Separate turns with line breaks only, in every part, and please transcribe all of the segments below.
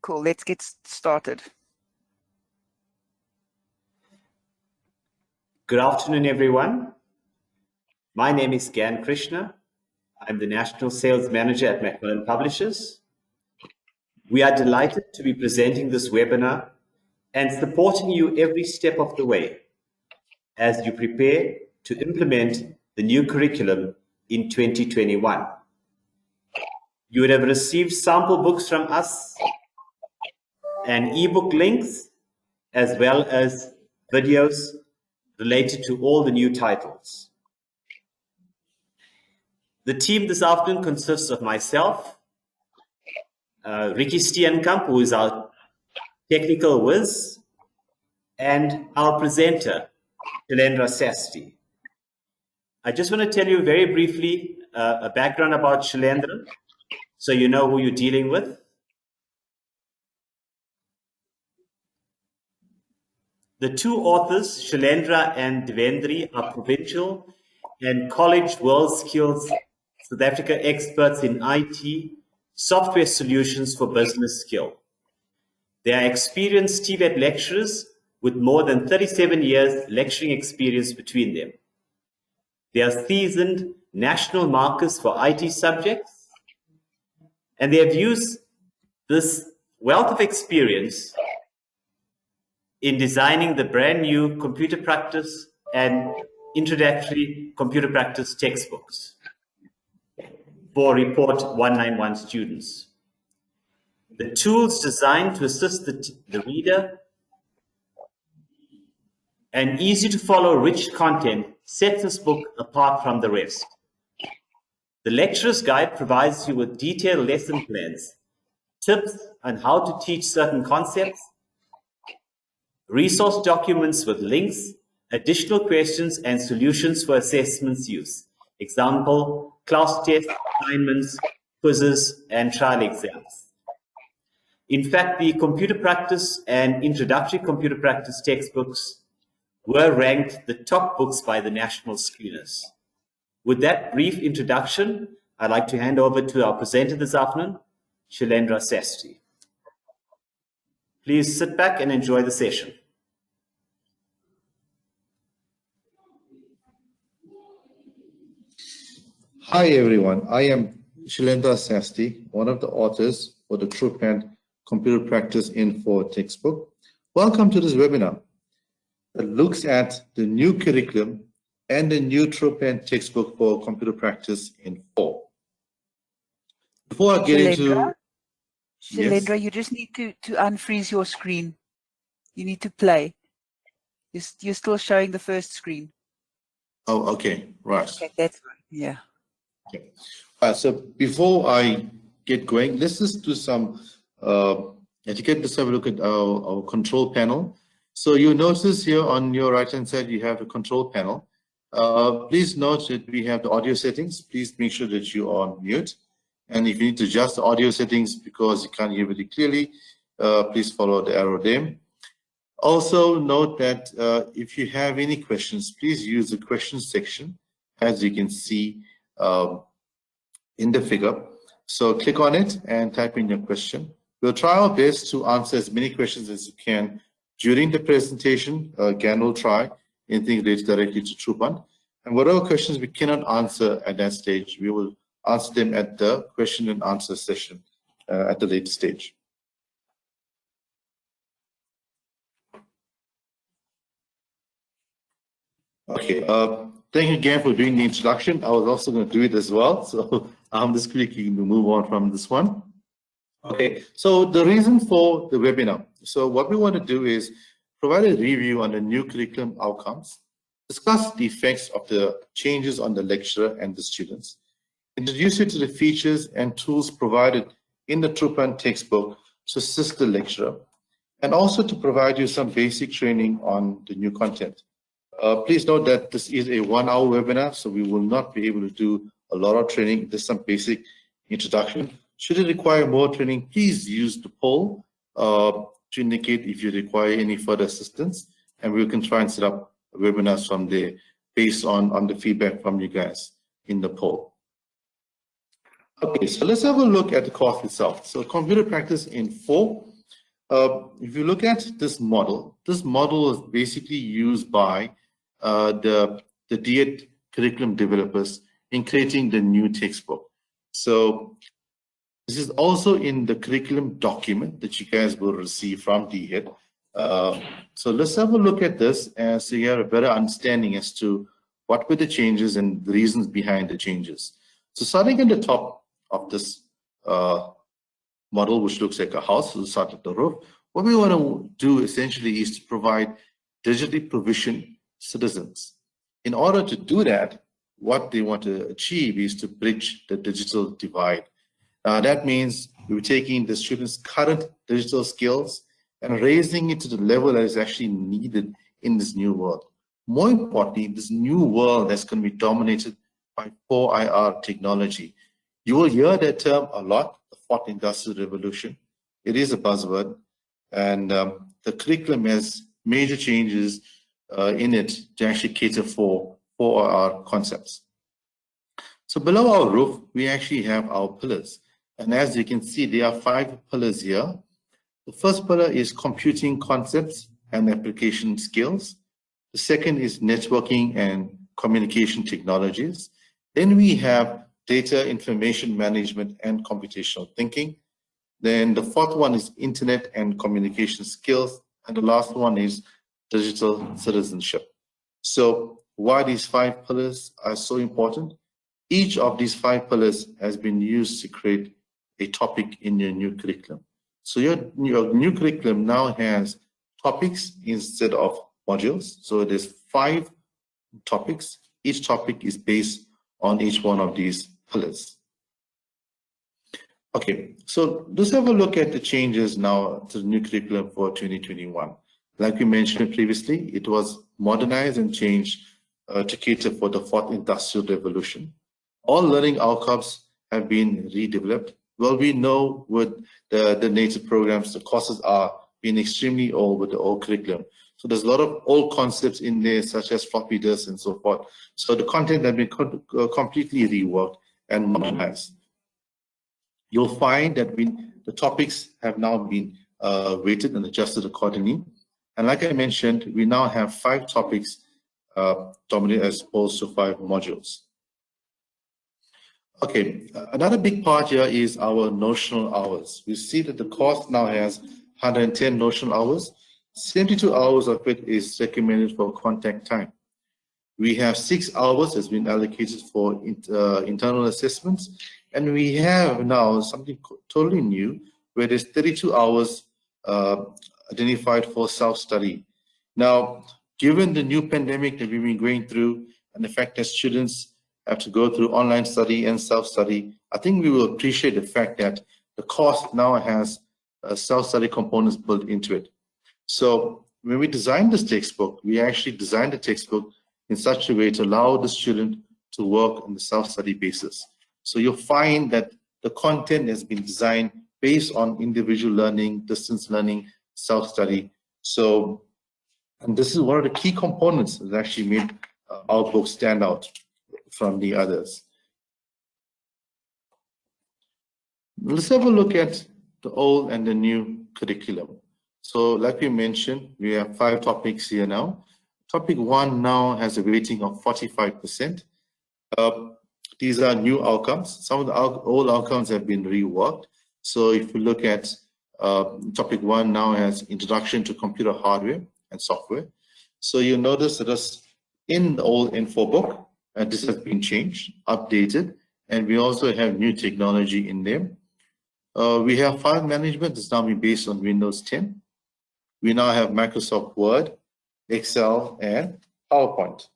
Cool, let's get started.
Good afternoon, everyone. My name is Gyan Krishna. I'm the National Sales Manager at Macmillan Publishers. We are delighted to be presenting this webinar and supporting you every step of the way as you prepare to implement the new curriculum in 2021. You would have received sample books from us and ebook links, as well as videos related to all the new titles. The team this afternoon consists of myself, Ricky Steenkamp, who is our technical whiz, and our presenter, Shalendra Sasti. I just want to tell you very briefly a background about Shalendra, so you know who you're dealing with. The two authors, Shalendra and Devendri, are provincial and college world skills South Africa experts in IT, software solutions for business skill. They are experienced TVET lecturers with more than 37 years lecturing experience between them. They are seasoned national markers for IT subjects, and they have used this wealth of experience in designing the brand new computer practice and introductory computer practice textbooks for Report 191 students. The tools designed to assist the reader and easy to follow rich content sets this book apart from the rest. The lecturer's guide provides you with detailed lesson plans, tips on how to teach certain concepts, resource documents with links, additional questions and solutions for assessments use. Example, class tests, assignments, quizzes, and trial exams. In fact, the computer practice and introductory computer practice textbooks were ranked the top books by the national screeners. With that brief introduction, I'd like to hand over to our presenter this afternoon, Shalendra Sasti. Please sit back and enjoy the session.
Hi everyone, I am Shalendra Sasti, one of the authors for the TruePen Computer Practice in 4 textbook. Welcome to this webinar that looks at the new curriculum and the new TruePen textbook for computer practice in 4. Before I get into...
Shalendra, you just need to unfreeze your screen. You need to play. You're still showing the first screen.
Oh, okay, right.
Okay, that's right, yeah.
Okay. So before I get going, let's just do some etiquette. Let's have a look at our control panel. So you notice here on your right hand side, you have a control panel. Please note that we have the audio settings. Please make sure that you are on mute. And if you need to adjust the audio settings because you can't hear very clearly, please follow the arrow there. Also note that if you have any questions, please use the questions section, as you can see in the figure. So click on it and type in your question. We'll try our best to answer as many questions as you can during the presentation. Again, we'll try anything related directly to TruePen. And whatever questions we cannot answer at that stage, we will answer them at the question and answer session at the later stage. Okay, thank you again for doing the introduction. I was also going to do it as well, so I'm just quickly going to move on from this one. Okay, so the reason for the webinar. So what we want to do is provide a review on the new curriculum outcomes, discuss the effects of the changes on the lecturer and the students, introduce you to the features and tools provided in the TruePen textbook to assist the lecturer, and also to provide you some basic training on the new content. Please note that this is a 1-hour webinar, so we will not be able to do a lot of training. Just some basic introduction. Should you require more training, please use the poll to indicate if you require any further assistance, and we can try and set up webinars from there based on the feedback from you guys in the poll. Okay, so let's have a look at the course itself. So computer practice in 4 If you look at this model is basically used by the TVET curriculum developers in creating the new textbook. So this is also in the curriculum document that you guys will receive from TVET. So let's have a look at this and so you have a better understanding as to what were the changes and the reasons behind the changes. So starting at the top of this model, which looks like a house, so start at the roof. What we want to do essentially is to provide digitally provisioned citizens. In order to do that, what they want to achieve is to bridge the digital divide. That means we're taking the students' current digital skills and raising it to the level that is actually needed in this new world. More importantly, this new world that's going to be dominated by 4IR technology. You will hear that term a lot, the fourth industrial revolution. It is a buzzword, and the curriculum has major changes in it to actually cater for 4IR concepts. So below our roof, we actually have our pillars. And as you can see, there are 5 pillars here. The first pillar is computing concepts and application skills. The second is networking and communication technologies. Then we have data information management and computational thinking. Then the fourth one is internet and communication skills. And the last one is digital citizenship. So why these 5 pillars are so important? Each of these 5 pillars has been used to create a topic in your new curriculum. So your new curriculum now has topics instead of modules. So there's 5 topics. Each topic is based on each one of these pillars. Okay, so let's have a look at the changes now to the new curriculum for 2021. Like we mentioned previously, it was modernized and changed to cater for the 4th industrial revolution. All learning outcomes have been redeveloped. Well, we know with the native programs, the courses are being extremely old with the old curriculum. So there's a lot of old concepts in there, such as floppy disks and so forth. So the content has been completely reworked and modernized. You'll find that the topics have now been weighted and adjusted accordingly. And like I mentioned, we now have 5 topics dominated as opposed to 5 modules. Okay, another big part here is our notional hours. We see that the course now has 110 notional hours. 72 hours of it is recommended for contact time. We have 6 hours that's been allocated for internal assessments. And we have now something totally new, where there's 32 hours identified for self-study. Now, given the new pandemic that we've been going through and the fact that students have to go through online study and self-study, I think we will appreciate the fact that the course now has self-study components built into it. So when we designed this textbook, we actually designed the textbook in such a way to allow the student to work on the self-study basis. So you'll find that the content has been designed based on individual learning, distance learning, self-study. So, and this is one of the key components that actually made our book stand out from the others. Let's have a look at the old and the new curriculum. So like we mentioned, we have 5 topics here now. Topic 1 now has a rating of 45%. These are new outcomes. Some of the old outcomes have been reworked. So if you look at topic 1 now has introduction to computer hardware and software. So you notice that it's in the old info book, and this has been changed, updated, and we also have new technology in there. We have file management that's now been based on Windows 10. We now have Microsoft Word, Excel, and PowerPoint.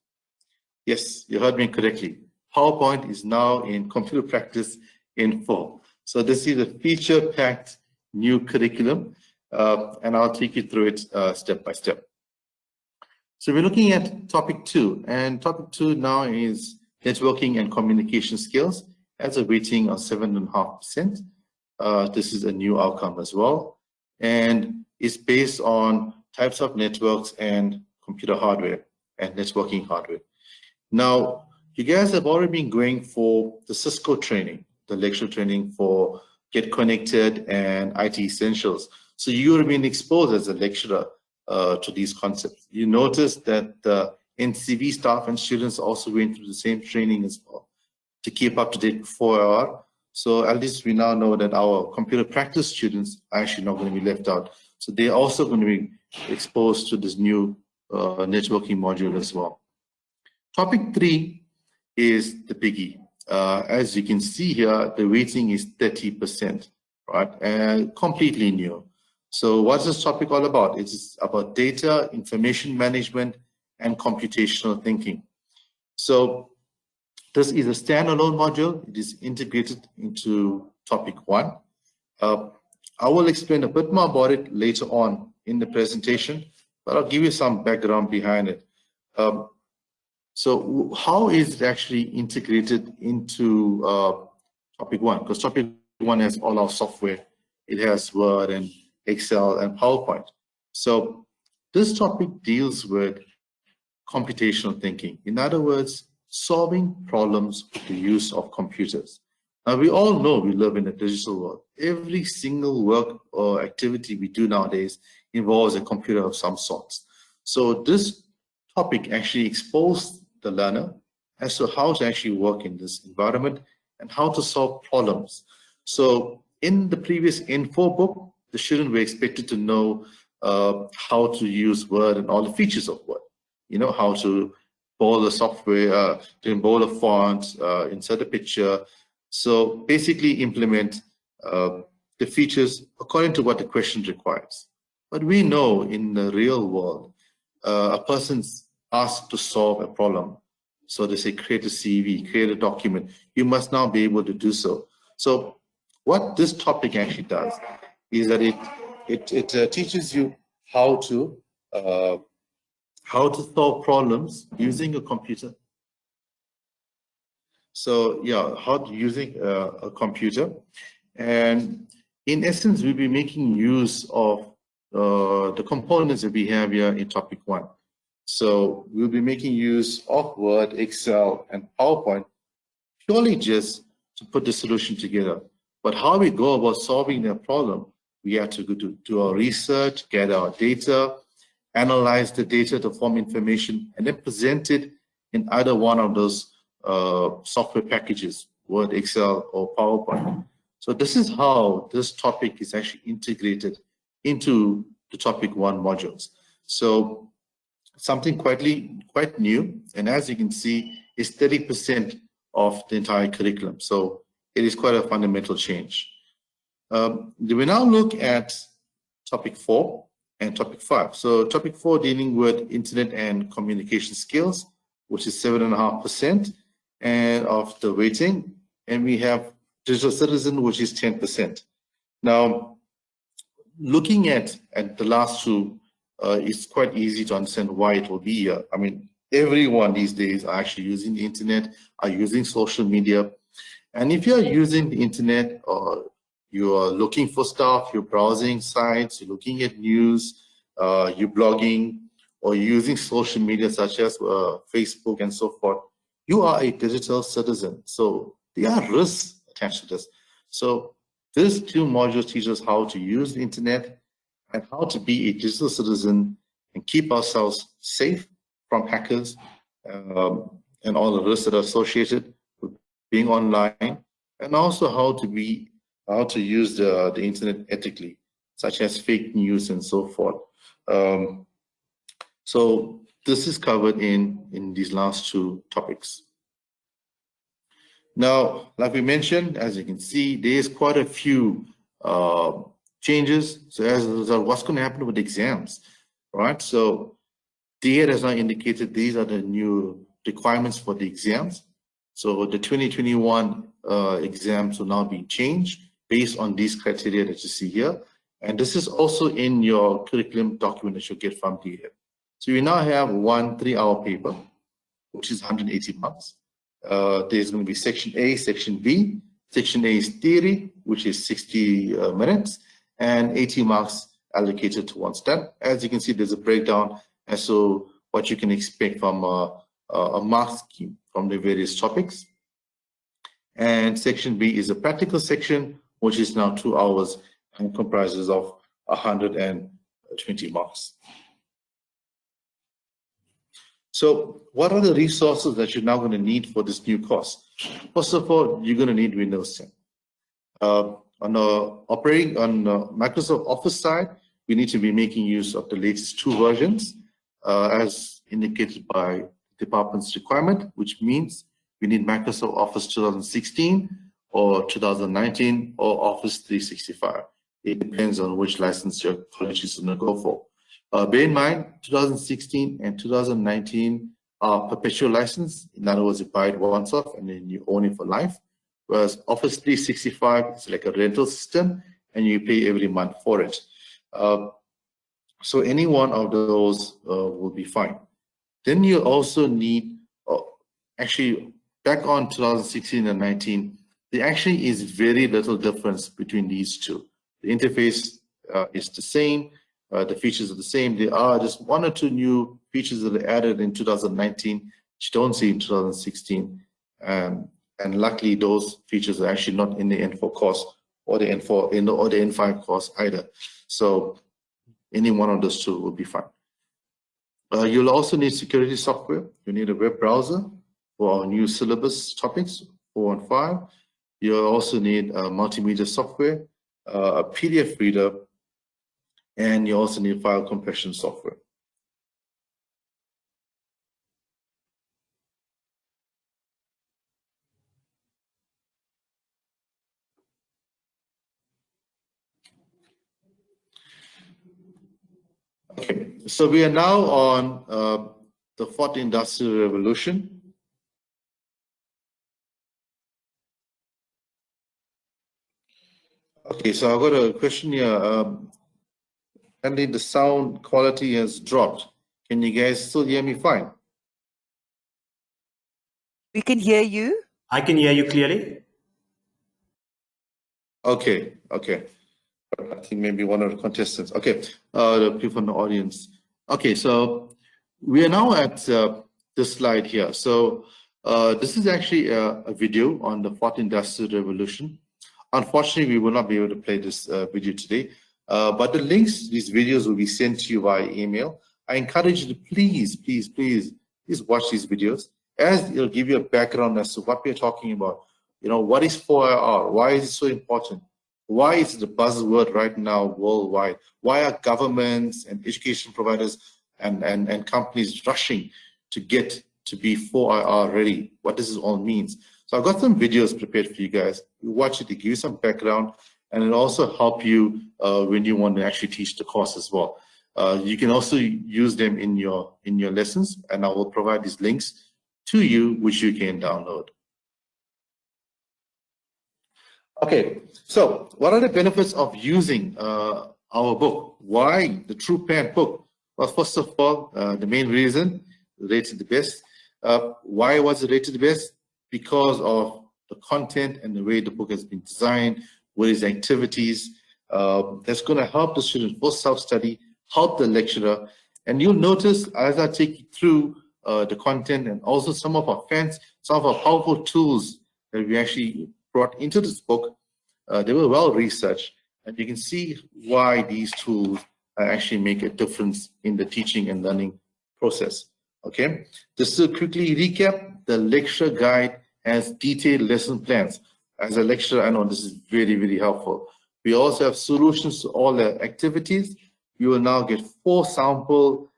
Yes, you heard me correctly. PowerPoint is now in computer practice in full. So this is a feature-packed new curriculum, and I'll take you through it step by step. So we're looking at topic 2, and topic 2 now is networking and communication skills, has a rating of 7.5%. This is a new outcome as well, and it's based on types of networks and computer hardware and networking hardware. Now, you guys have already been going for the Cisco training, the lecture training for Get Connected and IT Essentials. So you have been exposed as a lecturer to these concepts. You notice that the NCV staff and students also went through the same training as well to keep up to date with 4R. So at least we now know that our computer practice students are actually not going to be left out. So they're also going to be exposed to this new networking module as well. Topic 3 is the biggie. As you can see here, the weighting is 30%, right? And completely new. So what's this topic all about? It's about data, information management, and computational thinking. So this is a standalone module. It is integrated into topic 1. I will explain a bit more about it later on in the presentation, but I'll give you some background behind it. So how is it actually integrated into topic 1? Because topic 1 has all our software. It has Word and Excel and PowerPoint. So this topic deals with computational thinking. In other words, solving problems with the use of computers. Now, we all know we live in a digital world. Every single work or activity we do nowadays involves a computer of some sort. So this topic actually exposes the learner as to how to actually work in this environment and how to solve problems. So in the previous N4 book, the students were expected to know how to use Word and all the features of Word. You know, how to bold the software, to bold a font, insert a picture. So basically implement the features according to what the question requires. But we know in the real world, a person's asked to solve a problem. So they say, create a CV, create a document. You must now be able to do so. So what this topic actually does is that it teaches you how to solve problems using a computer. So yeah, using a computer. And in essence, we'll be making use of the components that we have here in topic 1. So we'll be making use of Word, Excel, and PowerPoint purely just to put the solution together. But how we go about solving the problem, we have to go to do our research, gather our data, analyze the data to form information, and then present it in either one of those software packages, Word, Excel, or PowerPoint. So this is how this topic is actually integrated into the topic 1 modules. So something quite new, and as you can see, is 30% of the entire curriculum. So it is quite a fundamental change. We now look at topic 4 and topic 5. So topic 4 dealing with internet and communication skills, which is 7.5% and of the weighting, and we have digital citizen, which is 10%. Now, looking at the last two, it's quite easy to understand why it will be here. I mean, everyone these days are actually using the internet, are using social media. And if you're using the internet or you're looking for stuff, you're browsing sites, you're looking at news, you're blogging, or you're using social media such as Facebook and so forth, you are a digital citizen. So there are risks attached to this. So these 2 modules teach us how to use the internet and how to be a digital citizen and keep ourselves safe from hackers and all the risks that are associated with being online, and also how to use the internet ethically, such as fake news and so forth. So this is covered in these last 2 topics. Now, like we mentioned, as you can see, there is quite a few changes. So as a result, what's going to happen with exams, right? So TVET has now indicated these are the new requirements for the exams. So the 2021 exams will now be changed based on these criteria that you see here. And this is also in your curriculum document that you'll get from TVET. So you now have 1 3-hour paper, which is 180 marks. There's going to be section A, section B. Section A is theory, which is 60 minutes, and 80 marks allocated to one step. As you can see, there's a breakdown as to what you can expect from a mark scheme from the various topics. And section B is a practical section, which is now 2 hours and comprises of 120 marks. So what are the resources that you're now going to need for this new course? First of all, you're going to need Windows 10. On Microsoft Office side, we need to be making use of the latest 2 versions, as indicated by department's requirement, which means we need Microsoft Office 2016 or 2019 or Office 365. It depends on which license your college is going to go for. Bear in mind, 2016 and 2019 are perpetual license. In other words, you buy it once off and then you own it for life. Whereas Office 365 is like a rental system and you pay every month for it. So any one of those will be fine. Then you also need, actually back on 2016 and 19, there actually is very little difference between these two. The interface is the same. The features are the same. There are just 1 or 2 new features that are added in 2019, which you don't see in 2016. And luckily, those features are actually not in the N4 course or the N4 or the N5 course either. So any one of those 2 will be fine. You'll also need security software. You need a web browser for our new syllabus topics, 4 and 5. You'll also need multimedia software, a PDF reader, and you also need file compression software. Okay, so we are now on the 4th Industrial Revolution. Okay, so I've got a question here. Apparently the sound quality has dropped. Can you guys still hear me fine?
We can hear you.
I can hear you clearly.
Okay, okay. I think maybe one of the contestants. Okay, the people in the audience. Okay, so we are now at this slide here. So this is actually a video on the 4th Industrial Revolution. Unfortunately, we will not be able to play this video today, but the links, these videos will be sent to you via email. I encourage you to please watch these videos, as it'll give you a background as to what we're talking about. You know, what is 4IR? Why is it so important? Why is it the buzzword right now worldwide? Why are governments and education providers and companies rushing to get to be 4IR ready? What does this all mean? So I've got some videos prepared for you guys. You watch it to give you some background, and it'll also help you when you want to actually teach the course as well. You can also use them in your lessons, and I will provide these links to you, which you can download. Okay, so what are the benefits of using our book? Why the True Parent book? Well, first of all, the main reason, rated the best. Why was it rated the best? Because of the content and the way the book has been designed, with its activities. That's going to help the student for self-study, help the lecturer. And you'll notice as I take you through the content and also some of our powerful tools that we actually brought into this book, they were well researched, and you can see why these tools actually make a difference in the teaching and learning process. Okay, just to quickly recap, the lecture guide has detailed lesson plans. As a lecturer, I know this is very, very helpful. We also have solutions to all the activities. You will now get 4 sample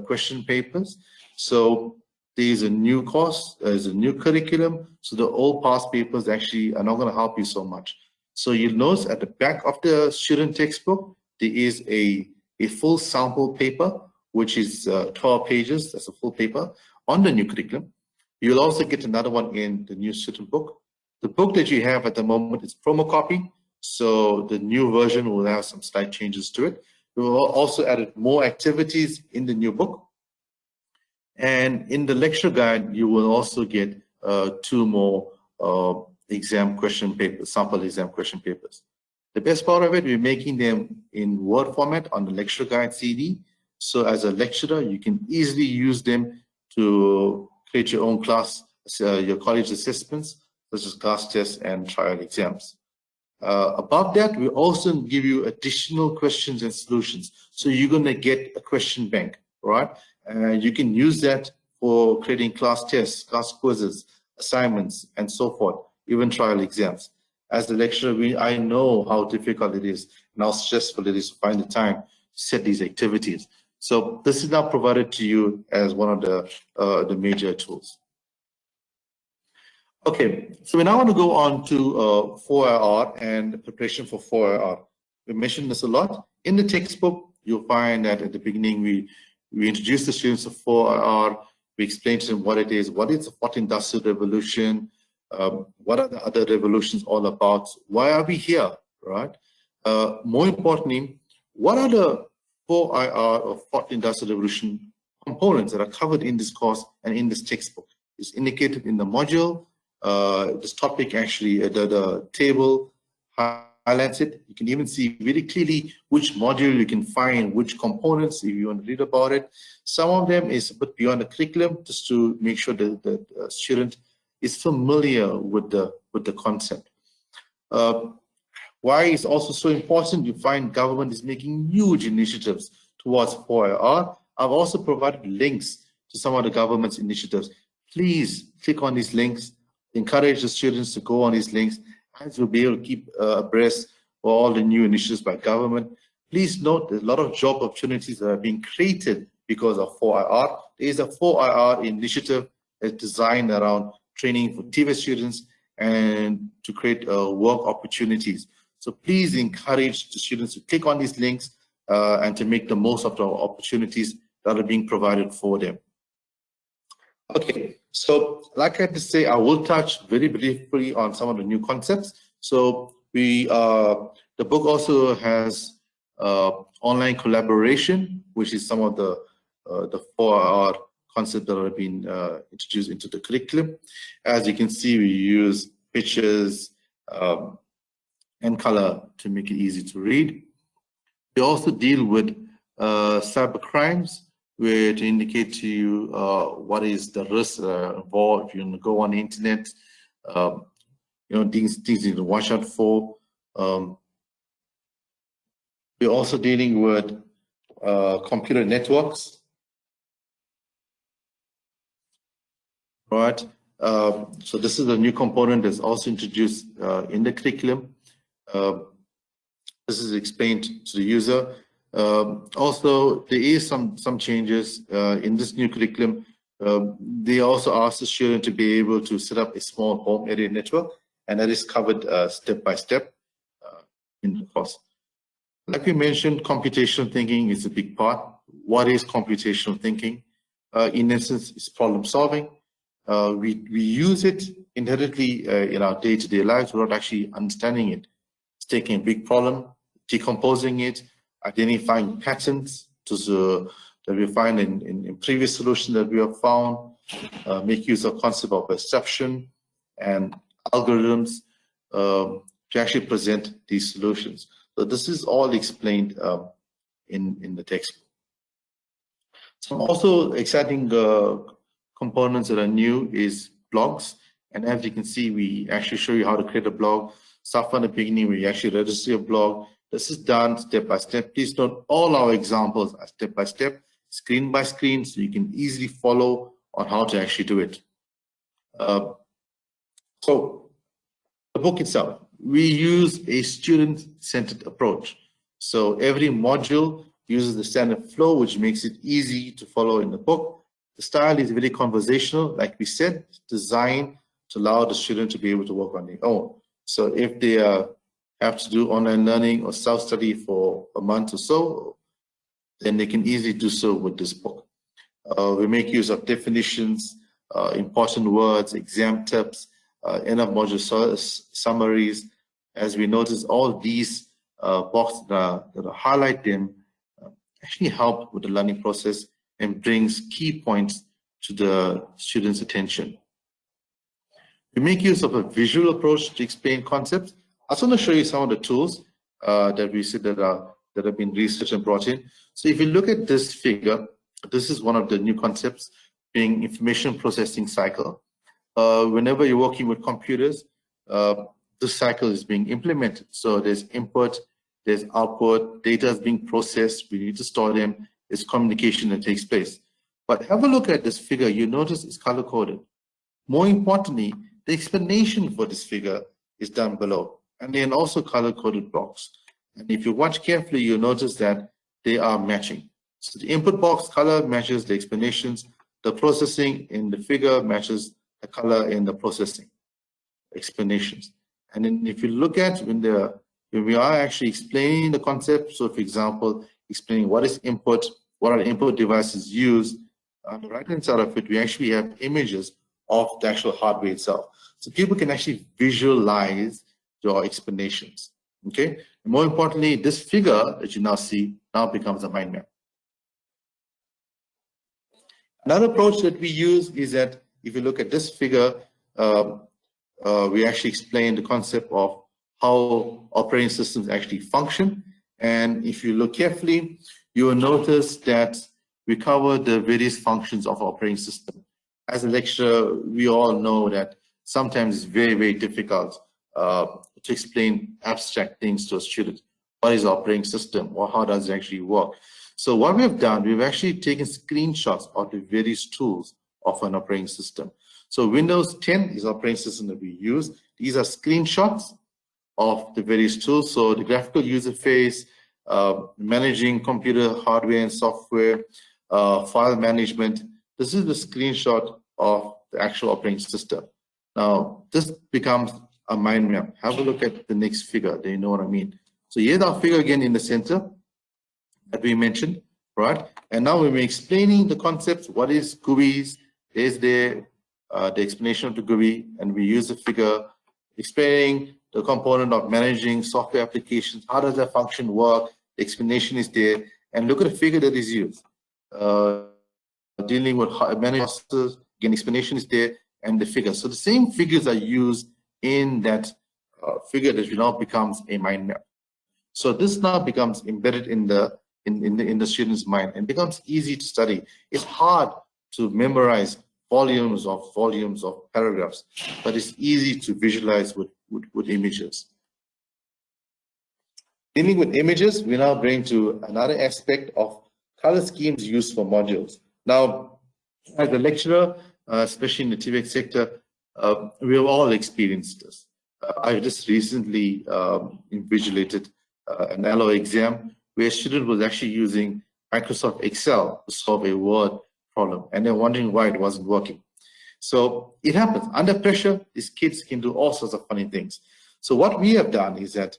question papers. So there's a new course, there's a new curriculum, so the old past papers actually are not going to help you so much. So you'll notice at the back of the student textbook, there is a full sample paper, which is 12 pages, that's a full paper, on the new curriculum. You'll also get another one in the new student book. The book that you have at the moment is promo copy, so the new version will have some slight changes to it. We will also added more activities in the new book. And in the lecture guide, you will also get 2 more exam question papers, sample exam question papers. The best part of it, we're making them in Word format on the lecture guide CD. So as a lecturer, you can easily use them to create your own class, your college assessments, such as class tests and trial exams. Above that, we also give you additional questions and solutions. So you're going to get a question bank, right? You can use that for creating class tests, class quizzes, assignments, and so forth, even trial exams. As the lecturer, I know how difficult it is and how stressful it is to find the time to set these activities. So this is now provided to you as one of the major tools. Okay, so we now want to go on to 4IR and preparation for 4IR. We mentioned this a lot. In the textbook, you'll find that at the beginning we introduce the students to 4IR. We explain to them what it is, what is the fourth industrial revolution, what are the other revolutions all about, why are we here, right? More importantly, what are the 4IR or fourth industrial revolution components that are covered in this course and in this textbook? It's indicated in the module. This topic actually, the table highlights it. You can even see very clearly which module you can find, which components, if you want to read about it. Some of them is a bit beyond the curriculum, just to make sure that the student is familiar with the concept. Why it's also so important, you find government is making huge initiatives towards 4IR. I've also provided links to some of the government's initiatives. Please click on these links. Encourage the students to go on these links, as we'll be able to keep abreast of all the new initiatives by government. Please note there's a lot of job opportunities that are being created because of 4IR. There is a 4IR initiative that's designed around training for TVET students and to create work opportunities. So please encourage the students to click on these links and to make the most of the opportunities that are being provided for them. Okay, so like I had to say, I will touch very briefly on some of the new concepts. So the book also has online collaboration, which is some of the 4IR concepts that have been introduced into the curriculum. As you can see, we use pictures and color to make it easy to read. We also deal with cyber crimes, where to indicate to you what is the risk involved if you go on the internet, things you need to watch out for. We're also dealing with computer networks, right? So this is a new component that's also introduced in the curriculum. This is explained to the user. Also, there is some changes in this new curriculum. They also ask the student to be able to set up a small home area network, and that is covered step by step in the course. Like we mentioned, computational thinking is a big part. What is computational thinking? In essence, it's problem solving. We use it inherently in our day-to-day lives without actually understanding it. It's taking a big problem, decomposing it, identifying patterns that we find in previous solutions that we have found, make use of concept of perception and algorithms to actually present these solutions. So this is all explained in the textbook. Some also exciting components that are new is blogs. And as you can see, we actually show you how to create a blog. Start from the beginning, we actually register your blog. This is done step by step. Please note all our examples are step by step, screen by screen, so you can easily follow on how to actually do it. So the book itself, we use a student-centered approach. So every module uses the standard flow, which makes it easy to follow in the book. The style is very conversational, like we said, designed to allow the student to be able to work on their own. So if they have to do online learning or self-study for a month or so, then they can easily do so with this book. We make use of definitions, important words, exam tips, end of module summaries. As we notice, all these boxes that highlight them actually help with the learning process and brings key points to the student's attention. We make use of a visual approach to explain concepts. I just want to show you some of the tools that we see that have been researched and brought in. So if you look at this figure, this is one of the new concepts, being information processing cycle. Whenever you're working with computers, this cycle is being implemented. So there's input, there's output, data is being processed, we need to store them, there's communication that takes place. But have a look at this figure, you notice it's color-coded. More importantly, the explanation for this figure is down below, and then also color-coded blocks. And if you watch carefully, you'll notice that they are matching. So the input box color matches the explanations, the processing in the figure matches the color in the processing explanations. And then if you look at when we are actually explaining the concept, so for example, explaining what is input, what are the input devices used, on the right-hand side of it, we actually have images of the actual hardware itself. So people can actually visualize your explanations, okay? And more importantly, this figure that you now see now becomes a mind map. Another approach that we use is that if you look at this figure, we actually explain the concept of how operating systems actually function. And if you look carefully, you will notice that we cover the various functions of operating system. As a lecturer, we all know that sometimes it's very, very difficult to explain abstract things to a student. What is operating system, or how does it actually work? So what we've done, we've actually taken screenshots of the various tools of an operating system. So Windows 10 is the operating system that we use. These are screenshots of the various tools. So the graphical user face, managing computer hardware and software, file management. This is the screenshot of the actual operating system. Now, this becomes a mind map. Have a look at the next figure. Do you know what I mean? So here's our figure again in the center that we mentioned, right? And now when we're explaining the concepts, what is GUIs, there's the explanation of the GUI, and we use the figure explaining the component of managing software applications. How does that function work? The explanation is there, and look at the figure that is used. Dealing with managing processes, again, explanation is there, and the figure. So the same figures are used in that figure that now becomes a mind map. So this now becomes embedded in the student's mind and becomes easy to study. It's hard to memorize volumes of paragraphs, but it's easy to visualize with images. Dealing with images, we now bring to another aspect of color schemes used for modules. Now, as a lecturer, especially in the TVET sector, we have all experienced this. I just recently invigilated an LO exam where a student was actually using Microsoft Excel to solve a word problem, and they're wondering why it wasn't working. So it happens. Under pressure, these kids can do all sorts of funny things. So what we have done is that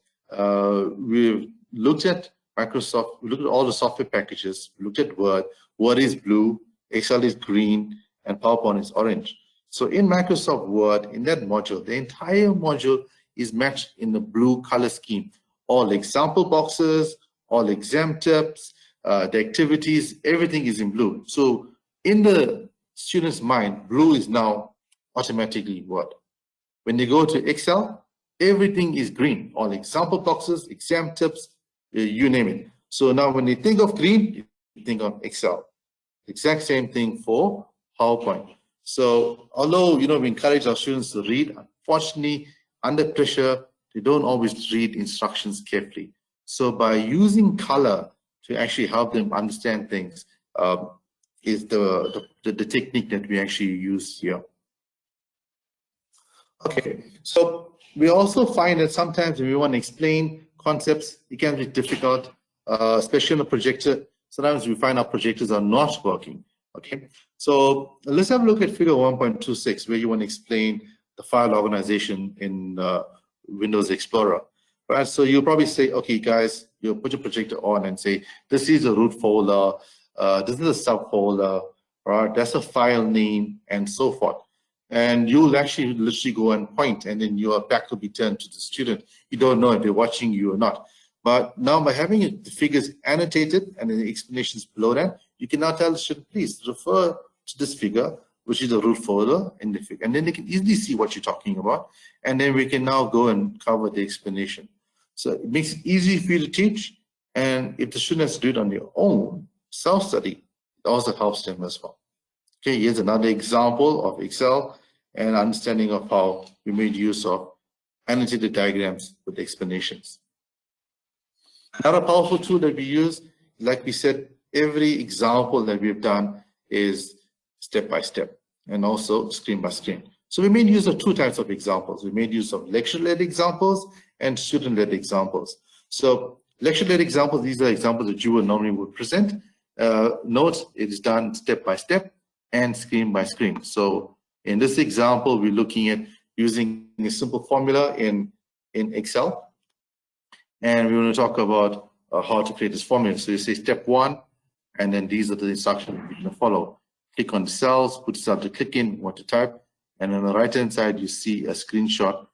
we've looked at Microsoft, we looked at all the software packages, we looked at Word. Word is blue, Excel is green, and PowerPoint is orange. So in Microsoft Word, in that module, the entire module is matched in the blue color scheme. All example boxes, all exam tips, the activities, everything is in blue. So in the student's mind, blue is now automatically Word. When they go to Excel, everything is green. All example boxes, exam tips, you name it. So now when they think of green, you think of Excel. Exact same thing for PowerPoint. So although we encourage our students to read, unfortunately, under pressure, they don't always read instructions carefully. So by using color to actually help them understand things is the technique that we actually use here. Okay, so we also find that sometimes when we want to explain concepts, it can be difficult, especially on a projector. Sometimes we find our projectors are not working. Okay, so let's have a look at figure 1.26, where you want to explain the file organization in Windows Explorer. Right, so you'll probably say, okay, guys, you'll put your projector on and say, this is a root folder, this is a subfolder, right? That's a file name, and so forth. And you'll actually literally go and point, and then your back will be turned to the student. You don't know if they're watching you or not. But now by having the figures annotated and the explanations below that, you can now tell the student, please refer to this figure, which is the root folder in the figure. And then they can easily see what you're talking about. And then we can now go and cover the explanation. So it makes it easy for you to teach. And if the student has to do it on their own, self-study, it also helps them as well. Okay, here's another example of Excel and understanding of how we made use of annotated diagrams with explanations. Another powerful tool that we use, like we said, every example that we've done is step by step and also screen by screen. So we made use of two types of examples. We made use of lecture-led examples and student-led examples. So lecture-led examples, these are examples that you would normally present. Note, it is done step by step and screen by screen. So in this example, we're looking at using a simple formula in Excel. And we want to talk about how to create this formula. So you say step 1, and then these are the instructions we're going to follow. Click on the cells, put yourself to click in, what to type, and on the right-hand side, you see a screenshot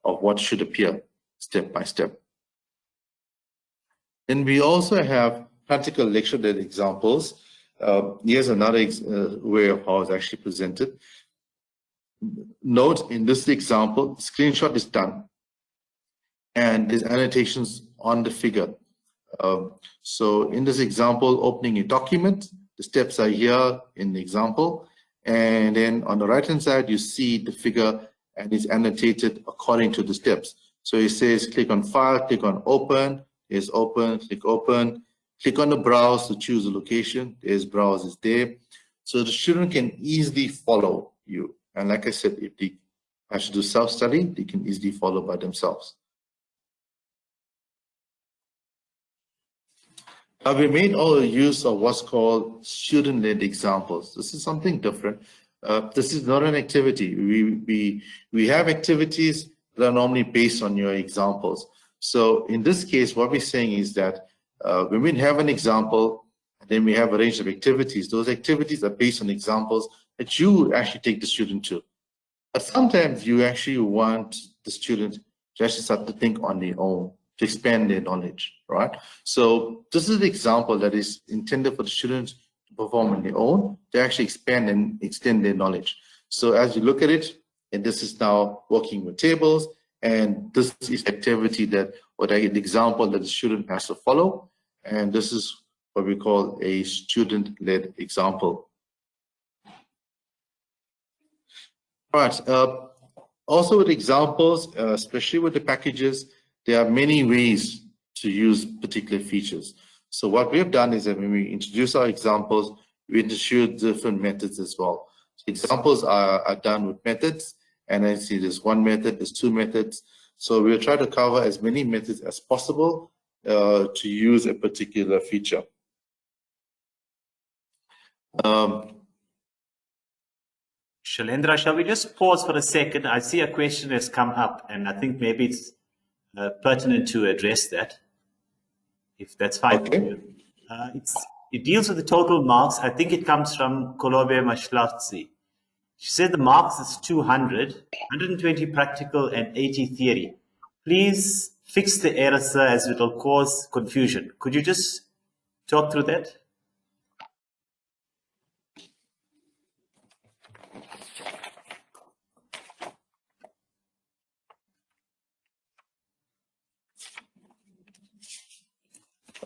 of what should appear step by step. Then we also have practical lecture-led examples. Here's another way of how it's actually presented. Note, in this example, the screenshot is done, and there's annotations on the figure. So in this example, opening a document, the steps are here in the example. And then on the right-hand side, you see the figure and it's annotated according to the steps. So it says, click on File, click on Open, there's Open, click on the Browse to choose the location, there's Browse is there. So the student can easily follow you. And like I said, if they have to do self-study, they can easily follow by themselves. We made all use of what's called student-led examples. This is something different. This is not an activity. We have activities that are normally based on your examples. So in this case, what we're saying is that when we have an example, then we have a range of activities. Those activities are based on examples that you actually take the student to. But sometimes you actually want the student to actually start to think on their own, to expand their knowledge, right? So this is the example that is intended for the students to perform on their own, to actually expand and extend their knowledge. So as you look at it, and this is now working with tables, and this is activity that, or the example that the student has to follow, and this is what we call a student-led example. All right, also with examples, especially with the packages, there are many ways to use particular features. So what we have done is that when we introduce our examples, we introduce different methods as well. So examples are done with methods, and I see there's one method, there's two methods. So we'll try to cover as many methods as possible to use a particular feature.
Shailendra, shall we just pause for a second? I see a question has come up, and I think maybe it's pertinent to address that, if that's fine.
Okay.
It deals with the total marks. I think it comes from Kolobe Mashlatsi. She said the marks is 200, 120 practical and 80 theory. Please fix the error, sir, as it will cause confusion. Could you just talk through that?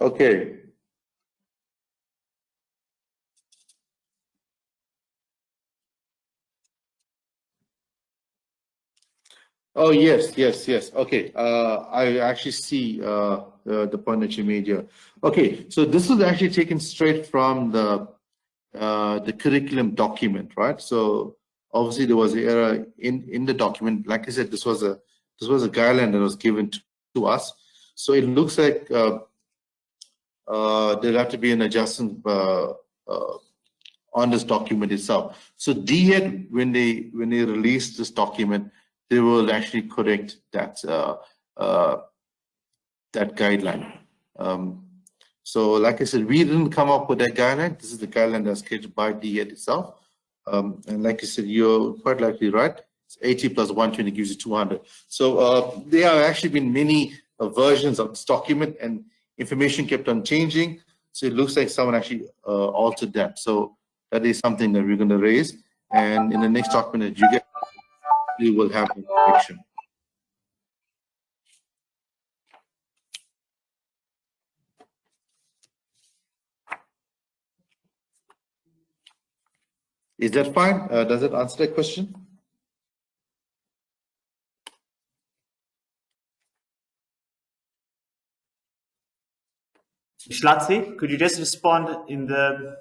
Okay. Oh, yes. Okay. I actually see the point that you made here. Okay, so this was actually taken straight from the curriculum document, right? So obviously there was an error in the document. Like I said, this was a guideline that was given to us. So it looks like there'll have to be an adjustment on this document itself. So TVET, when they release this document, they will actually correct that that guideline. So like I said, we didn't come up with that guideline. This is the guideline that's created by TVET itself. And like I said, you're quite likely right. It's 80 plus 120 gives you 200. So there have actually been many versions of this document, and information kept on changing. So it looks like someone actually altered that. So that is something that we're going to raise. And in the next document that you get, you will have the correction. Is that fine? Does it answer that question?
Shlatzi, could you just respond in the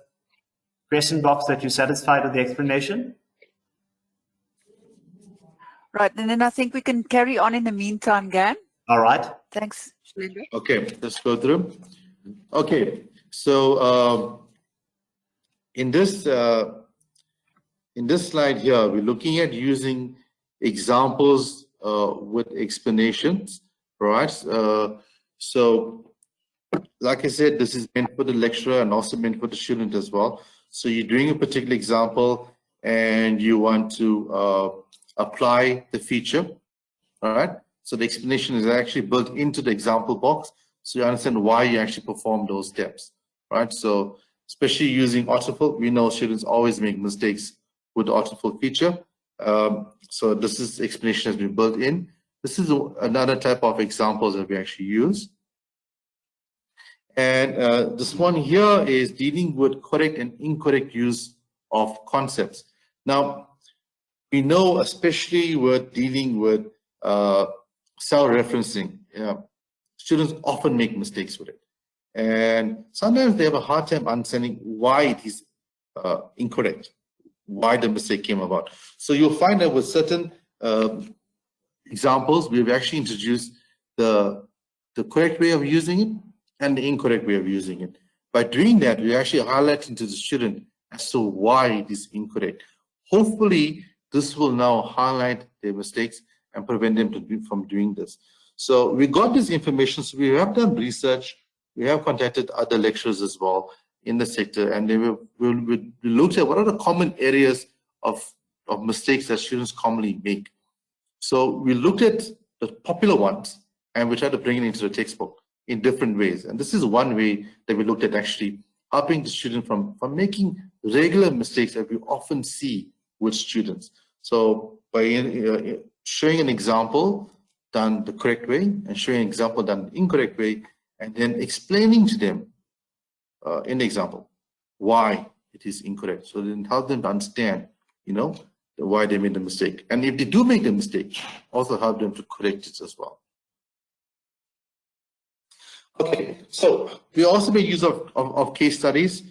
question box that you're satisfied with the explanation?
Right, and then I think we can carry on in the meantime, Gan.
All right.
Thanks, Shalendra.
Okay, let's go through. Okay, so in this slide here, we're looking at using examples with explanations, right? So, like I said, this is meant for the lecturer and also meant for the student as well. So you're doing a particular example and you want to apply the feature, all right? So the explanation is actually built into the example box, so you understand why you actually perform those steps, right? So especially using autofill, we know students always make mistakes with the autofill feature. So this explanation has been built in. This is another type of examples that we actually use. And this one here is dealing with correct and incorrect use of concepts. Now, we know, especially with dealing with self-referencing, students often make mistakes with it. And sometimes they have a hard time understanding why it is incorrect, why the mistake came about. So you'll find that with certain examples, we've actually introduced the correct way of using it and the incorrect way of using it. By doing that, we actually highlighting to the student as to why it is incorrect. Hopefully, this will now highlight their mistakes and prevent them from doing this. So we got this information, so we have done research, we have contacted other lecturers as well in the sector, and we looked at what are the common areas of mistakes that students commonly make. So we looked at the popular ones and we tried to bring it into the textbook in different ways. And this is one way that we looked at actually helping the student from making regular mistakes that we often see with students. So by showing an example done the correct way and showing an example done the incorrect way, and then explaining to them in the example why it is incorrect. So then help them to understand, why they made the mistake. And if they do make the mistake, also help them to correct it as well. Okay, so we also make use of case studies.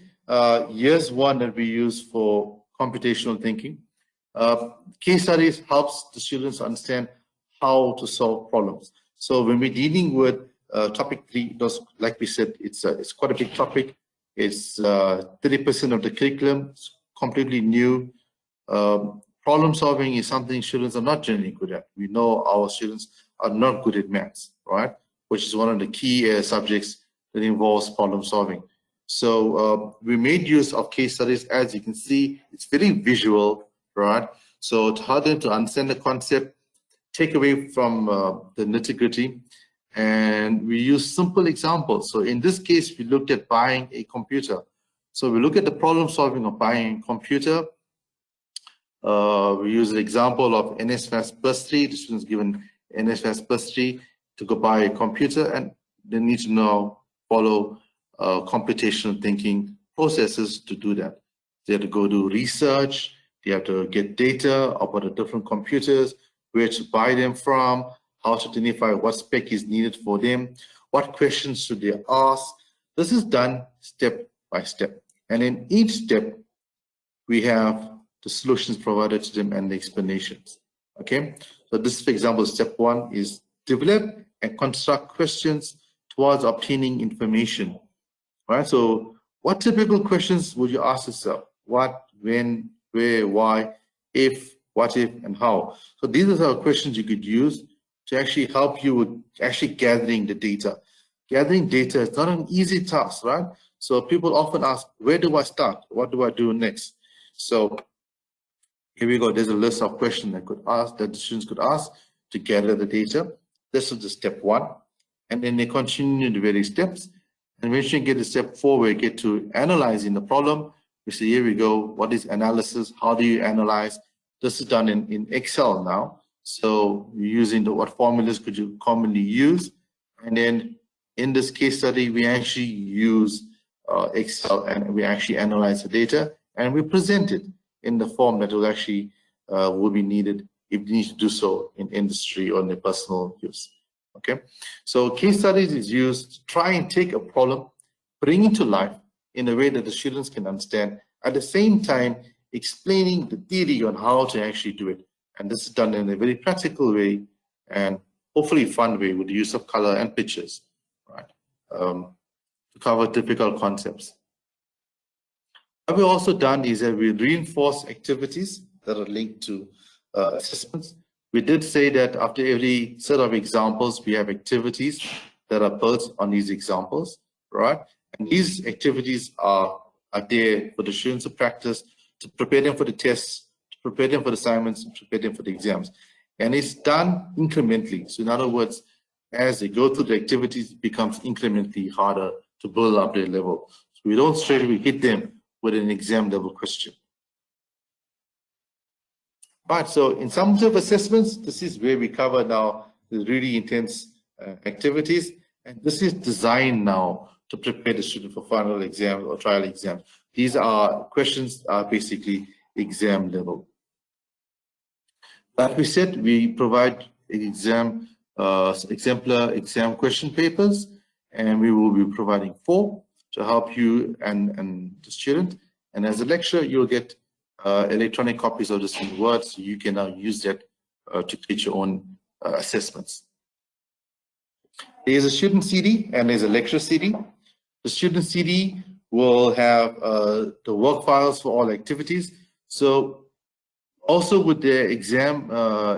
Here's one that we use for computational thinking. Case studies helps the students understand how to solve problems. So when we're dealing with topic 3, like we said, it's quite a big topic. It's 30% of the curriculum. It's completely new. Problem solving is something students are not generally good at. We know our students are not good at maths, right? Which is one of the key subjects that involves problem solving. So we made use of case studies. As you can see, it's very visual, right? So to help them to understand the concept, take away from the nitty-gritty, and we use simple examples. So in this case, we looked at buying a computer. So we look at the problem solving of buying a computer. We use the example of NSFAS bursary. The students given NSFAS bursary to go buy a computer, and they need to now follow computational thinking processes to do that. They have to go do research, they have to get data about the different computers, where to buy them from, how to identify what spec is needed for them, what questions should they ask. This is done step by step. And in each step, we have the solutions provided to them and the explanations. Okay, so this, for example, step 1 is develop and construct questions towards obtaining information. Right? So what typical questions would you ask yourself? What, when, where, why, if, what if, and how? So these are the questions you could use to actually help you with actually gathering the data. Gathering data is not an easy task, right? So people often ask, where do I start? What do I do next? So here we go. There's a list of questions that the students could ask to gather the data. This is the step 1. And then they continue the various steps. And when you get to step 4, we get to analyzing the problem. We say, here we go. What is analysis? How do you analyze? This is done in Excel now. So using what formulas could you commonly use? And then in this case study, we actually use Excel, and we actually analyze the data and we present it in the form that will actually will be needed if you need to do so in industry or in the personal use. Okay, so case studies is used to try and take a problem bringing to life in a way that the students can understand, at the same time explaining the theory on how to actually do it. And this is done in a very practical way and hopefully fun way with the use of color and pictures, right, to cover difficult concepts. What we've also done is that we reinforce activities that are linked to assessments. We did say that after every set of examples, we have activities that are built on these examples, right? And these activities are there for the students to practice, to prepare them for the tests, to prepare them for the assignments, to prepare them for the exams. And it's done incrementally. So in other words, as they go through the activities, it becomes incrementally harder to build up their level. So we don't straight away hit them with an exam level question. Right, so in summative assessments, this is where we cover now the really intense activities, and this is designed now to prepare the student for final exams or trial exams. These are questions are basically exam level. Like we said, we provide exemplar exam question papers, and we will be providing 4 to help you and the student. And as a lecturer, you'll get electronic copies of this in Word, so you can now use that to create your own assessments. There's a student CD and there's a lecture CD. The student CD will have the work files for all activities. So also with the exam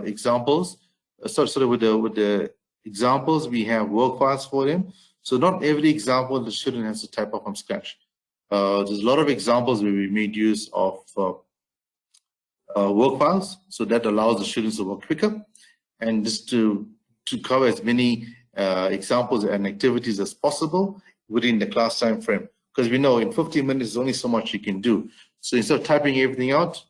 examples, with the examples, we have work files for them. So not every example the student has to type up from scratch. There's a lot of examples where we made use of work files, so that allows the students to work quicker, and just to cover as many examples and activities as possible within the class time frame. Because we know in 15 minutes, there's only so much you can do. So instead of typing everything out,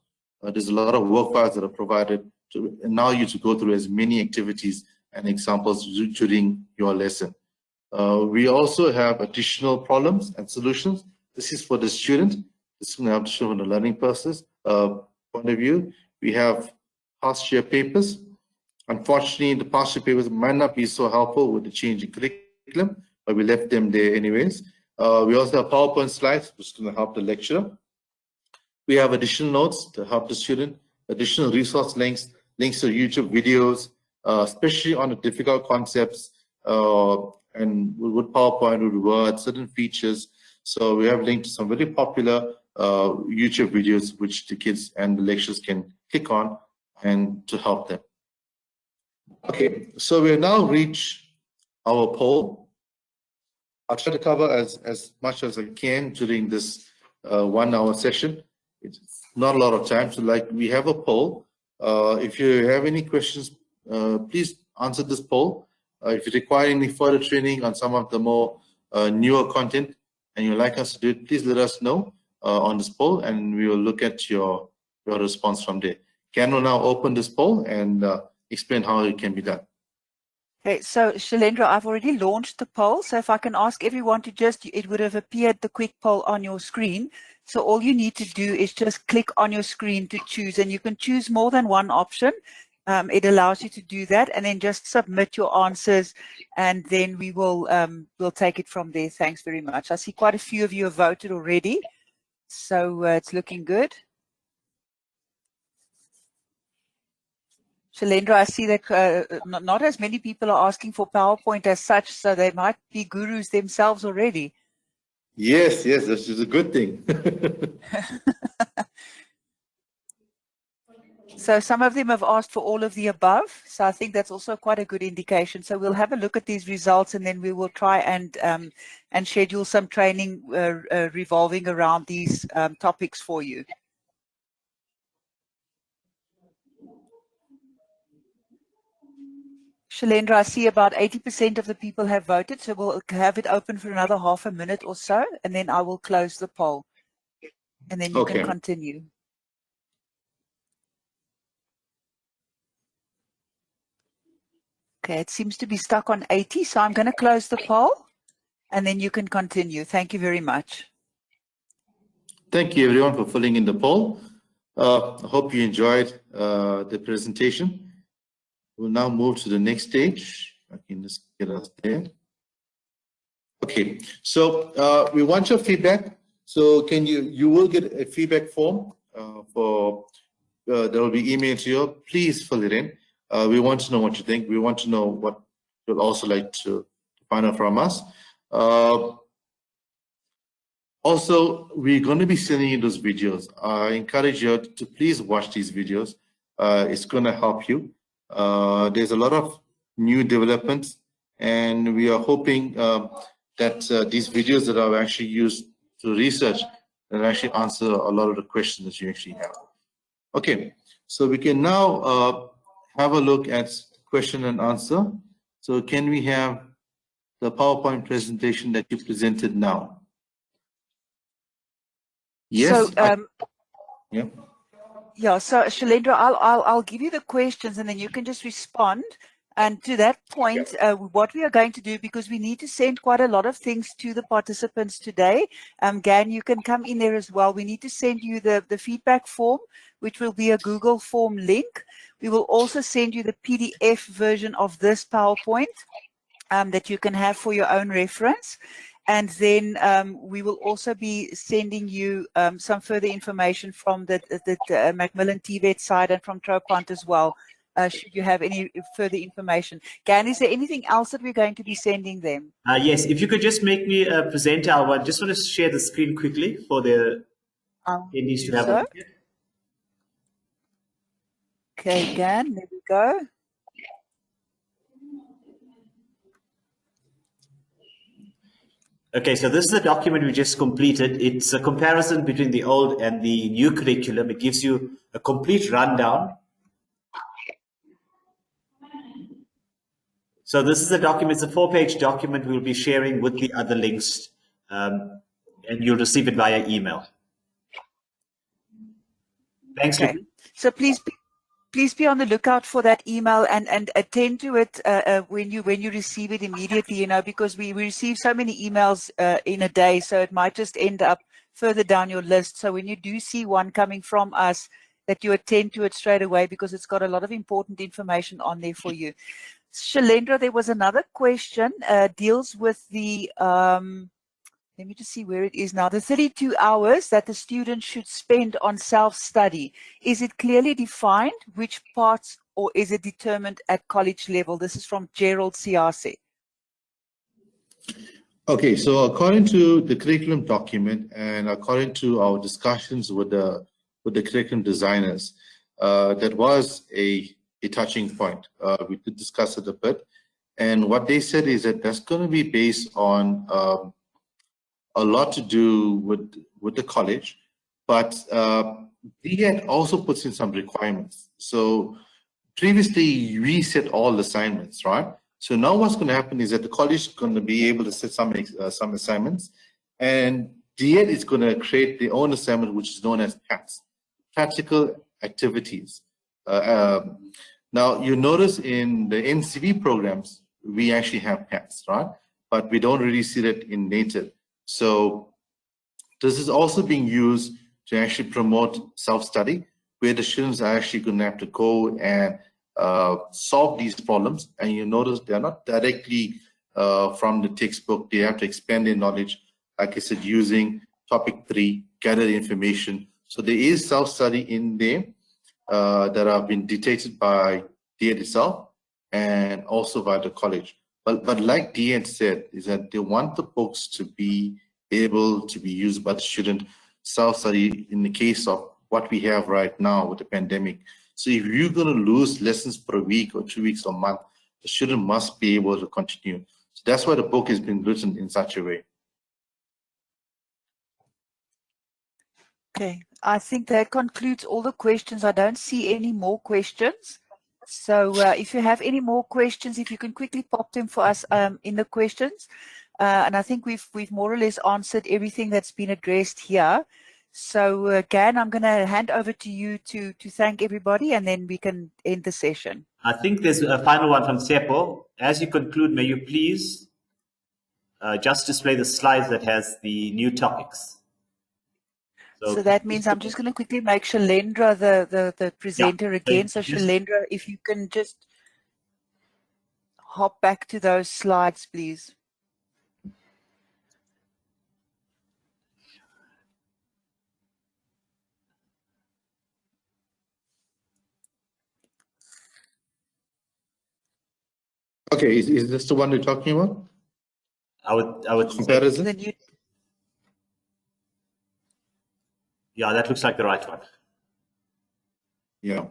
there's a lot of work files that are provided to allow you to go through as many activities and examples during your lesson. We also have additional problems and solutions. This is for the student. This is going to help the student from the learning process point of view. We have past year papers. Unfortunately, the past year papers might not be so helpful with the change in curriculum, but we left them there anyways. We also have PowerPoint slides, which is going to help the lecturer. We have additional notes to help the student, additional resource links to YouTube videos, especially on the difficult concepts, and with PowerPoint, with Word, certain features. So we have linked to some very popular YouTube videos, which the kids and the lecturers can click on and to help them. Okay, so we have now reached our poll. I'll try to cover as much as I can during this 1 hour session. It's not a lot of time, so like we have a poll. If you have any questions, please answer this poll. If you require any further training on some of the more newer content and you'd like us to do it, please let us know on this poll, and we will look at your response from there. Ken will now open this poll and explain how it can be done.
Okay, so Shailendra, I've already launched the poll. So if I can ask everyone to it would have appeared the quick poll on your screen. So all you need to do is just click on your screen to choose, and you can choose more than one option. It allows you to do that, and then just submit your answers, and then we will we'll take it from there. Thanks very much. I see quite a few of you have voted already, so it's looking good. Shailendra, I see that not as many people are asking for PowerPoint as such, so they might be gurus themselves already.
Yes, this is a good thing.
So some of them have asked for all of the above, so I think that's also quite a good indication. So we'll have a look at these results, and then we will try and schedule some training revolving around these topics for you. Shailendra, I see about 80% of the people have voted, so we'll have it open for another half a minute or so, and then I will close the poll, and then you can continue. Okay, it seems to be stuck on 80, so I'm going to close the poll, and then you can continue. Thank you very much.
Thank you, everyone, for filling in the poll. I hope you enjoyed the presentation. We'll now move to the next stage. I can just get us there. Okay, so we want your feedback. So can you will get a feedback form for that will be emailed to you. Please fill it in. We want to know what you think. We want to know what you'd also like to find out from us. Also, we're going to be sending you those videos. I encourage you to please watch these videos. It's going to help you. There's a lot of new developments, and we are hoping that these videos that are actually used to research and actually answer a lot of the questions that you actually have. Okay, so we can now have a look at question and answer. So can we have the PowerPoint presentation that you presented now? Yes.
So,
Yeah.
yeah, so Shalendra, I'll give you the questions and then you can just respond. And to that point, what we are going to do, because we need to send quite a lot of things to the participants today, Gan, you can come in there as well. We need to send you the feedback form, which will be a Google form link. We will also send you the PDF version of this PowerPoint that you can have for your own reference. And then we will also be sending you some further information from the Macmillan TVET side and from Tropont as well, should you have any further information. Gan, is there anything else that we're going to be sending them?
Yes, if you could just make me a presenter, I just want to share the screen quickly for the attendees to have a look at.
Okay, Gan, there we go.
Okay, so this is a document we just completed. It's a comparison between the old and the new curriculum. It gives you a complete rundown. So this is a document, it's a 4-page document we'll be sharing with the other links, and you'll receive it via email. Thanks,
Okay.
Libby.
So please be on the lookout for that email and attend to it when you receive it immediately, you know, because we receive so many emails in a day, so it might just end up further down your list. So when you do see one coming from us, that you attend to it straight away, because it's got a lot of important information on there for you. Shalendra, there was another question, deals with the let me just see where it is now. The 32 hours that the student should spend on self-study. Is it clearly defined which parts, or is it determined at college level? This is from Gerald Siase.
Okay, so according to the curriculum document and according to our discussions with the curriculum designers, that was a touching point. We did discuss it a bit, and what they said is that that's going to be based on a lot to do with the college, but TVET also puts in some requirements. So previously we set all assignments, right? So now what's going to happen is that the college is going to be able to set some assignments, and TVET is going to create their own assignment, which is known as PATs, practical activities. Now you notice in the NCV programs we actually have PATs, right? But we don't really see that in native. So this is also being used to actually promote self-study, where the students are actually going to have to go and solve these problems. And you notice they're not directly from the textbook. They have to expand their knowledge, like I said, using topic 3, gather information. So there is self-study in there that have been dictated by TVET itself and also by the college. But like TVET said, is that they want the books to be able to be used by the student, self-study in the case of what we have right now with the pandemic. So if you're going to lose lessons per week or 2 weeks or a month, the student must be able to continue. So that's why the book has been written in such a way.
Okay, I think that concludes all the questions. I don't see any more questions. So if you have any more questions, if you can quickly pop them for us in the questions. And I think we've more or less answered everything that's been addressed here. So Gan, I'm going to hand over to you to thank everybody, and then we can end the session.
I think there's a final one from Sepo. As you conclude, may you please just display the slides that has the new topics.
So that means I'm just going to quickly make Shalendra the presenter again. So Shalendra, if you can just hop back to those slides, please.
Okay, is this the one you're talking about?
I would say,
Comparison?
The new,
yeah, that looks like the right one.
Yeah.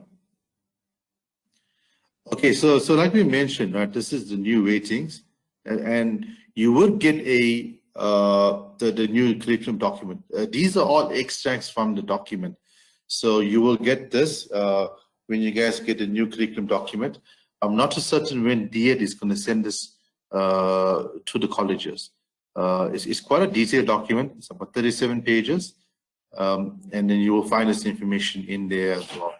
Okay, so like we mentioned, right, this is the new ratings, and you would get a the new curriculum document. These are all extracts from the document, so you will get this when you guys get the new curriculum document. I'm not so certain when TVET is going to send this to the colleges. It's quite a detailed document. It's about 37 pages, and then you will find this information in there as well.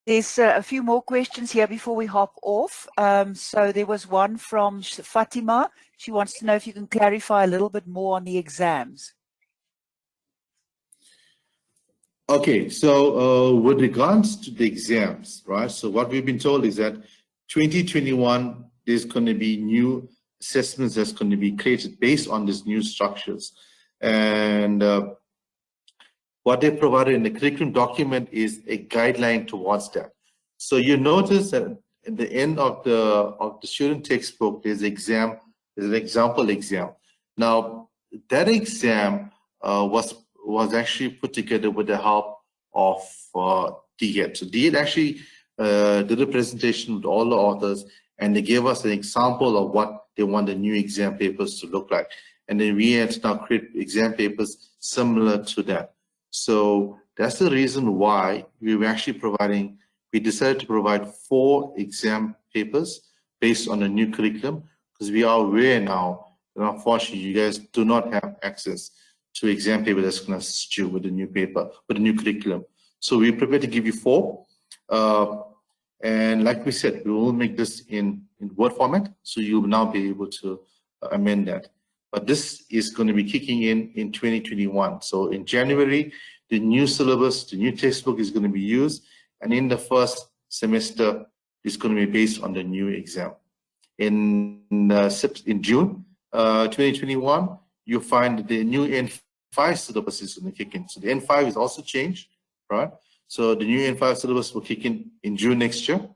there's a few more questions here before we hop off. So there was one from Fatima. She wants to know if you can clarify a little bit more on the exams.
Okay, so with regards to the exams, right? So what we've been told is that 2021, there's going to be new assessments that's going to be created based on these new structures. And what they provided in the curriculum document is a guideline towards that. So you notice that at the end of the student textbook, there's an example exam. Now, that exam was actually put together with the help of TVET. So TVET actually did a presentation with all the authors, and they gave us an example of what they want the new exam papers to look like. And then we had to now create exam papers similar to that. So that's the reason why we decided to provide 4 exam papers based on the new curriculum, because we are aware now that unfortunately you guys do not have access to exam paper that's going to assist you with the new paper, with the new curriculum. So we're prepared to give you 4. And like we said, we will make this in Word format, so you'll now be able to amend that. But this is going to be kicking in 2021. So in January, the new syllabus, the new textbook is going to be used. And in the first semester, it's going to be based on the new exam. In June 2021, you'll find the new N5 syllabus is going to kick in. So the N5 is also changed, right? So the new N5 syllabus will kick in June next year.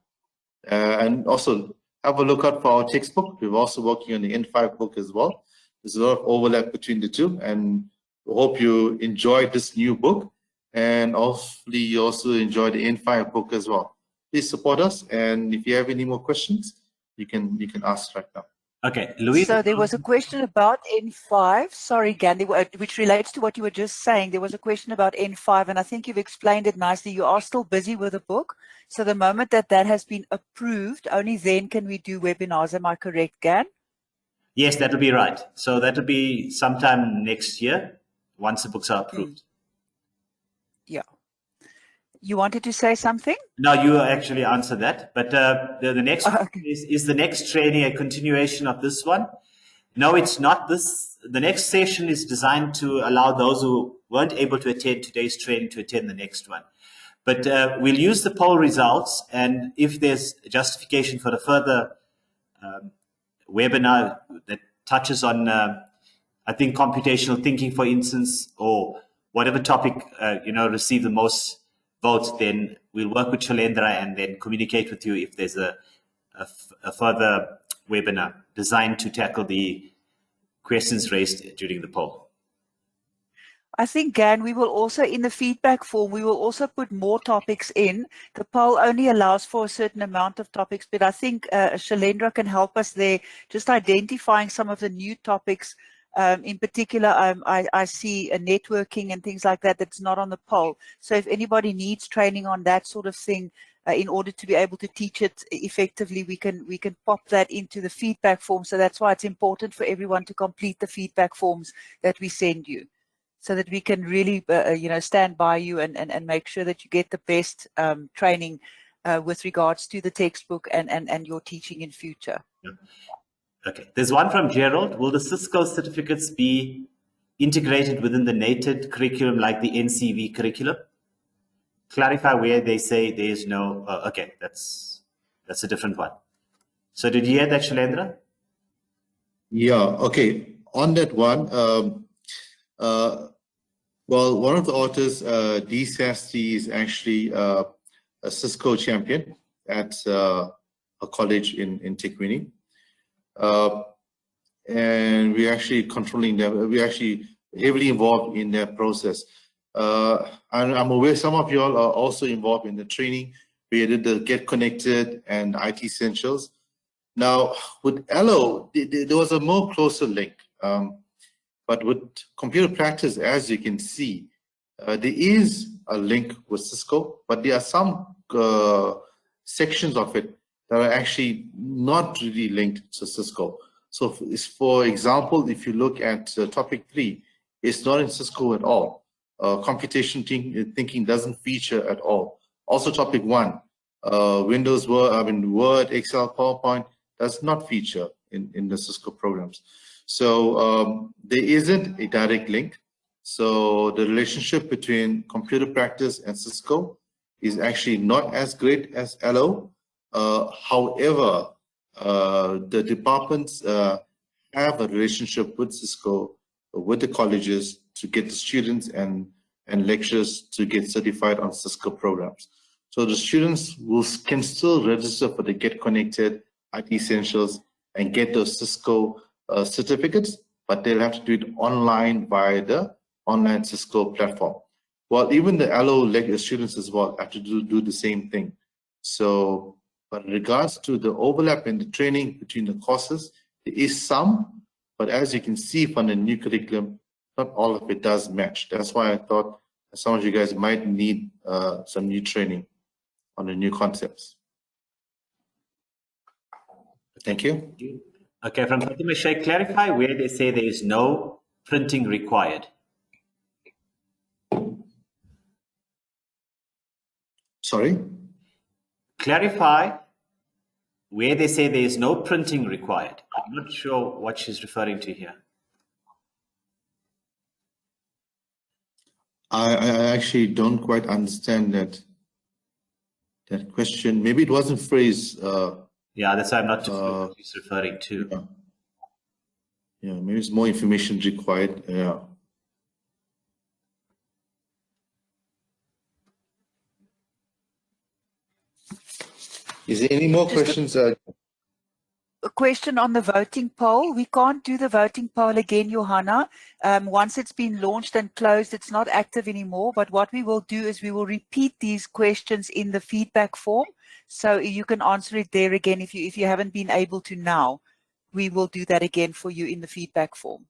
And also have a look out for our textbook. We're also working on the N5 book as well. There's a lot of overlap between the two, and we hope you enjoy this new book, and hopefully you also enjoy the N5 book as well. Please support us, and if you have any more questions, you can ask right now.
Okay, Louise.
So there was a question about N5. Sorry, Gandhi, which relates to what you were just saying. There was a question about N5, and I think you've explained it nicely. You are still busy with the book. So the moment that has been approved, only then can we do webinars. Am I correct, Gan?
Yes, that'll be right. So that'll be sometime next year once the books are approved.
Yeah. You wanted to say something?
No, you actually answered that. But the next
okay.
is the next training a continuation of this one? No, it's not. The next session is designed to allow those who weren't able to attend today's training to attend the next one. But we'll use the poll results, and if there's justification for the further webinar that touches on, I think, computational thinking, for instance, or whatever topic, receive the most votes, then we'll work with Shalendra and then communicate with you if there's a further webinar designed to tackle the questions raised during the poll.
I think, Gan, we will also, in the feedback form, we will also put more topics in. The poll only allows for a certain amount of topics, but I think Shalendra can help us there, just identifying some of the new topics. In particular, I see networking and things like that that's not on the poll. So if anybody needs training on that sort of thing, in order to be able to teach it effectively, we can pop that into the feedback form. So that's why it's important for everyone to complete the feedback forms that we send you, so that we can really, stand by you and make sure that you get the best training with regards to the textbook and your teaching in future.
Yeah. Okay. There's one from Gerald. Will the Cisco certificates be integrated within the native curriculum like the NCV curriculum? Clarify where they say there is no. Okay, that's a different one. So did you hear that, Shalendra?
Yeah. Okay. On that one. Well, one of the authors, D. Sasti, is actually a Cisco champion at a college in Tikwini. And we're actually controlling them. We're actually heavily involved in that process. And I'm aware some of you all are also involved in the training. We did the Get Connected and IT Essentials. Now, with Allo, there was a more closer link. But with computer practice, as you can see, there is a link with Cisco, but there are some sections of it that are actually not really linked to Cisco. So for example, if you look at topic 3, it's not in Cisco at all. Computational thinking doesn't feature at all. Also topic 1, Windows, Word, Excel, PowerPoint does not feature in the Cisco programs. So there isn't a direct link. So the relationship between computer practice and Cisco is actually not as great as Allo. However, the departments have a relationship with Cisco, with the colleges, to get the students and lecturers to get certified on Cisco programs. So the students can still register for the Get Connected, IT Essentials, and get those Cisco certificates, but they'll have to do it online via the online Cisco platform. Well, even the Allo students as well have to do the same thing. So, but in regards to the overlap in the training between the courses, there is some, but as you can see from the new curriculum, not all of it does match. That's why I thought some of you guys might need some new training on the new concepts. Thank you.
Okay, from Fatima Sheikh, clarify where they say there is no printing required.
Sorry?
Clarify where they say there is no printing required. I'm not sure what she's referring to here.
I actually don't quite understand that question. Maybe it wasn't phrased.
Yeah, that's why I'm not too sure what she's referring to.
Yeah, maybe it's more information required. Yeah. Is there any more questions?
A question on the voting poll. We can't do the voting poll again, Johanna. Once it's been launched and closed, it's not active anymore. But what we will do is we will repeat these questions in the feedback form, so you can answer it there again if you haven't been able to now. We will do that again for you in the feedback form.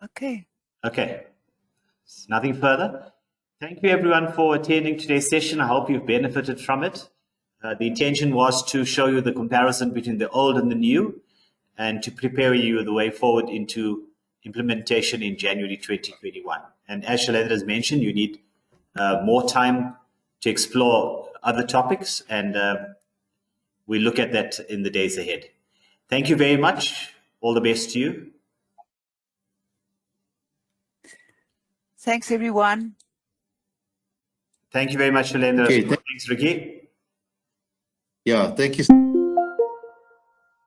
Okay.
Okay. Nothing further. Thank you everyone for attending today's session. I hope you've benefited from it. The intention was to show you the comparison between the old and the new, and to prepare you the way forward into implementation in January 2021. And as Shalendra has mentioned, you need more time to explore other topics, and we look at that in the days ahead. Thank you very much. All the best to you.
Thanks, everyone.
Thank you very much, Shalendra.
Okay,
thanks, Ricky.
Yeah, thank you.